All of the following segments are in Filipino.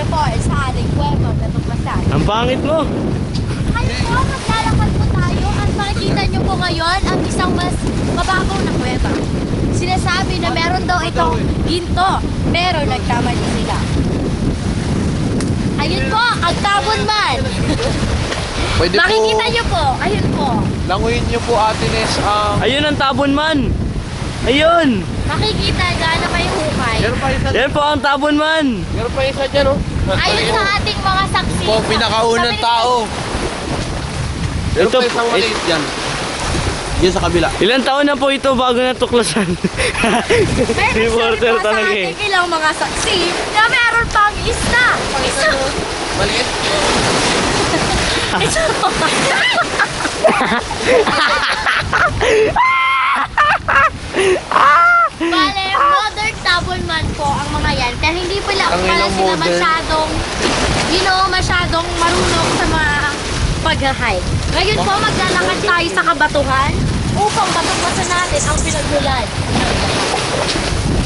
po sa ating kuweba natuklasan. Ang pangit mo. Ngayon po, maglalakad po tayo at makikita nyo po ngayon ang isang mas mababaw na kuweba. Sinasabi na meron daw itong ginto, pero nagkamali sila. Ayun po, ang Tabon Man. Pwede Makikita po, nyo po, ayun po. languyin nyo po Ate Nes ang... Ayun ang Tabon Man. Ayun. Makikita gaano kayo hukay. Meron pa isa, Yan po ang Tabon Man. meron pa isa dyan, oh. Ayun sa ating mga saksi. Po, pinakaunang tao. Meron Ito, pa isang maliit dyan. Diyan sa kabila. Ilang taon na po ito bago natuklasan? Reporter Pero sa talaga eh. ating ilang mga saksi na meron pang isa. Isa. Maliit. Isa. Bale, modern Tabon Man po ang mga yan. Pero hindi pala Ang pala ilang sila modern? masyadong, masyadong marunong sa mga pag-hike. Ngayon po, maglalakad tayo sa kabatuhan upang matuklasan natin ang pinagmulan.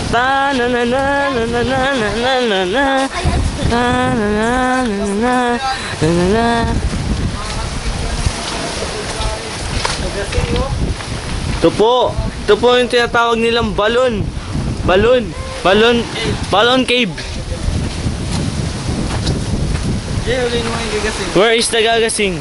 Ta na na na na na na na na na Kaya, na na na na na na na. Ito po. Ito po yung tinatawag nilang balon. Balon. Balon. Balon cave. Diyan, ulit mo yung gagasing. Where is the gagasing?